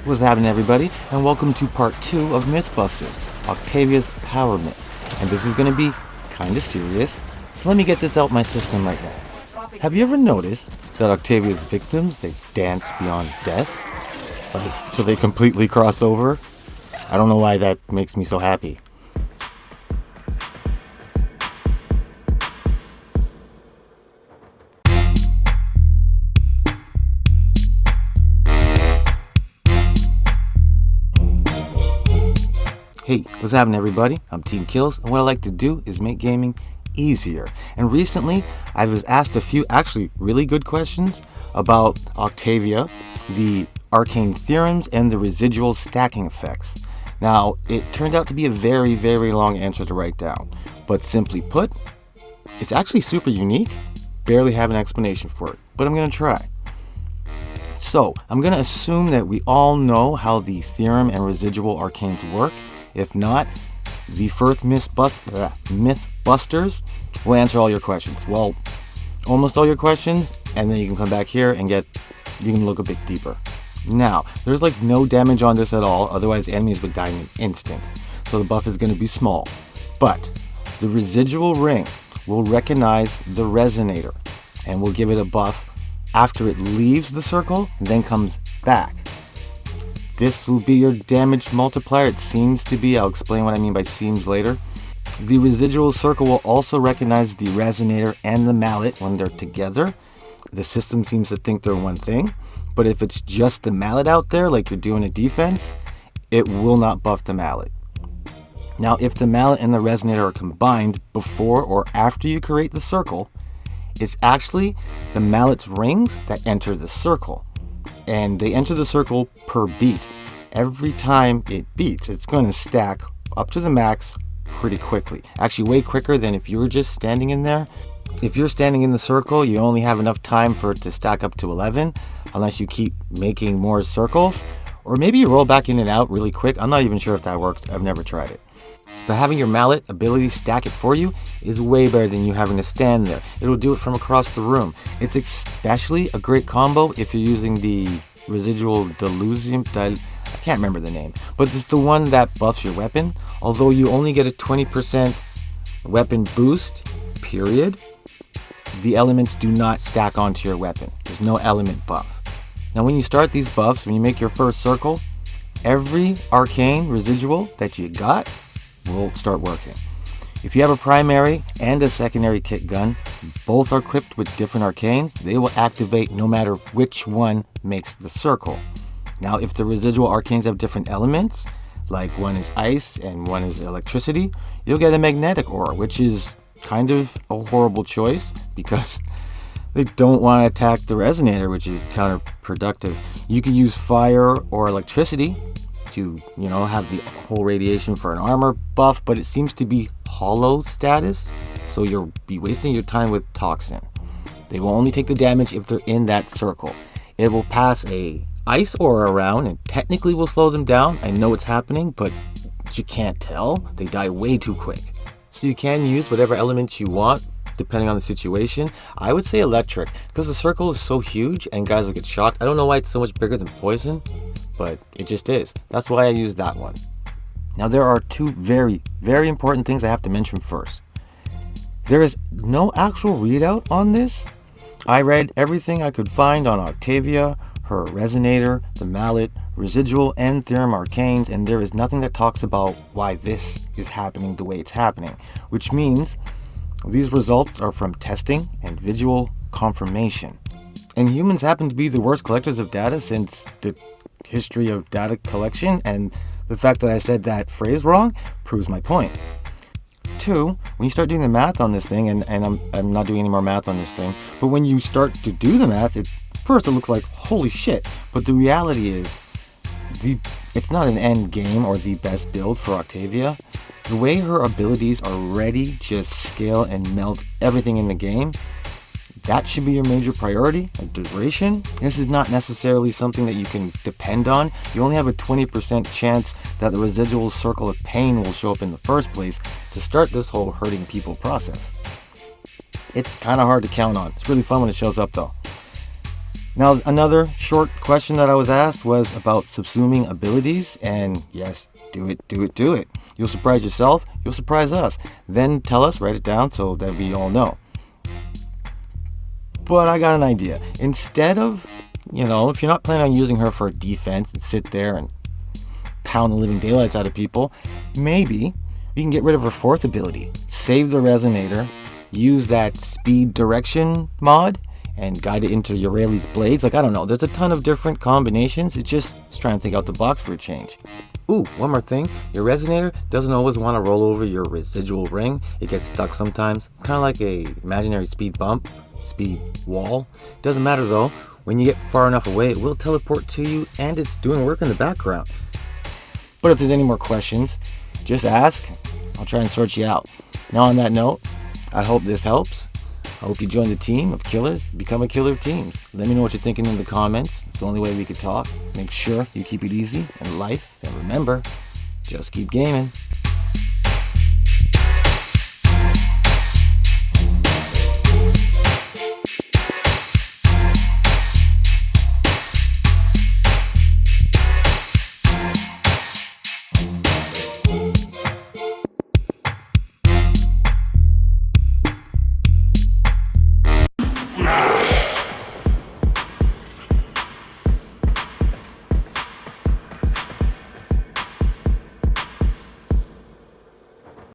What's happening, everybody, and welcome to part 2 of Mythbusters, Octavia's Power Myth. And this is going to be kind of serious, so let me get this out my system right now. Have you ever noticed that Octavia's victims, they dance beyond death? Like, till they completely cross over? I don't know why that makes me so happy. Hey, what's happening, everybody? I'm Team Kills, and what I like to do is make gaming easier. And recently, I was asked a few actually really good questions about Octavia, the Arcane Theorems, and the residual stacking effects. Now, it turned out to be a very, very long answer to write down. But simply put, it's actually super unique. Barely have an explanation for it, but I'm going to try. So, I'm going to assume that we all know how the theorem and residual arcanes work. If not, the first Mythbusters will answer all your questions. Well, almost all your questions, and then you can come back here and you can look a bit deeper. Now, there's like no damage on this at all, otherwise enemies would die in an instant. So the buff is going to be small. But the residual ring will recognize the resonator and will give it a buff after it leaves the circle and then comes back. This will be your damage multiplier. It seems to be. I'll explain what I mean by seems later. The residual circle will also recognize the resonator and the mallet when they're together. The system seems to think they're one thing, but if it's just the mallet out there, like you're doing a defense, it will not buff the mallet. Now, if the mallet and the resonator are combined before or after you create the circle, it's actually the mallet's rings that enter the circle. And they enter the circle per beat. Every time it beats, it's going to stack up to the max pretty quickly. Actually, way quicker than if you were just standing in there. If you're standing in the circle, you only have enough time for it to stack up to 11, unless you keep making more circles. Or maybe you roll back in and out really quick. I'm not even sure if that works. I've never tried it. But having your mallet ability stack it for you is way better than you having to stand there. It'll do it from across the room. It's especially a great combo if you're using the residual delusion. I can't remember the name, but it's the one that buffs your weapon. Although you only get a 20% weapon boost, period, the elements do not stack onto your weapon. There's no element buff. Now when you start these buffs, when you make your first circle, every arcane residual that you got will start working. If you have a primary and a secondary kit gun, both are equipped with different arcanes, they will activate no matter which one makes the circle. Now, if the residual arcanes have different elements, like one is ice and one is electricity, you'll get a magnetic aura, which is kind of a horrible choice because they don't want to attack the resonator, which is counterproductive. You could use fire or electricity to, have the whole radiation for an armor buff, but it seems to be hollow status, so you'll be wasting your time with toxin. They will only take the damage if they're in that circle. It will pass a ice aura around and technically will slow them down. I know it's happening, but you can't tell. They die way too quick. So you can use whatever elements you want depending on the situation. I would say electric, because the circle is so huge and guys will get shocked. I don't know why it's so much bigger than poison, but it just is. That's why I use that one. Now there are two very, very important things I have to mention first. There is no actual readout on this. I read everything I could find on Octavia, her resonator, the mallet, residual, and theorem arcanes, and there is nothing that talks about why this is happening the way it's happening, which means these results are from testing and visual confirmation. And humans happen to be the worst collectors of data since the history of data collection, and the fact that I said that phrase wrong proves my point. 2, when you start doing the math on this thing, and I'm not doing any more math on this thing, but when you start to do the math, first it looks like holy shit, but the reality is it's not an end game or the best build for Octavia. The way her abilities already just scale and melt everything in the game, that should be your major priority. And duration, this is not necessarily something that you can depend on. You only have a 20% chance that the residual circle of pain will show up in the first place to start this whole hurting people process. It's kind of hard to count on. It's really fun when it shows up though. Now, another short question that I was asked was about subsuming abilities, and yes, do it, do it, do it. You'll surprise yourself, you'll surprise us. Then tell us, write it down so that we all know. But I got an idea. Instead of, if you're not planning on using her for defense and sit there and pound the living daylights out of people, maybe you can get rid of her fourth ability. Save the Resonator, use that speed direction mod, and guide it into Eurali's blades. I don't know. There's a ton of different combinations. It's just trying to think out the box for a change. Ooh, one more thing. Your Resonator doesn't always want to roll over your residual ring. It gets stuck sometimes. Kind of like a imaginary speed bump, speed wall. Doesn't matter though. When you get far enough away, it will teleport to you, and it's doing work in the background. But if there's any more questions, just ask. I'll try and sort you out. Now on that note, I hope this helps. I hope you join the team of killers, become a killer of teams. Let me know what you're thinking in the comments. It's the only way we could talk. Make sure you keep it easy in life, and remember, just keep gaming.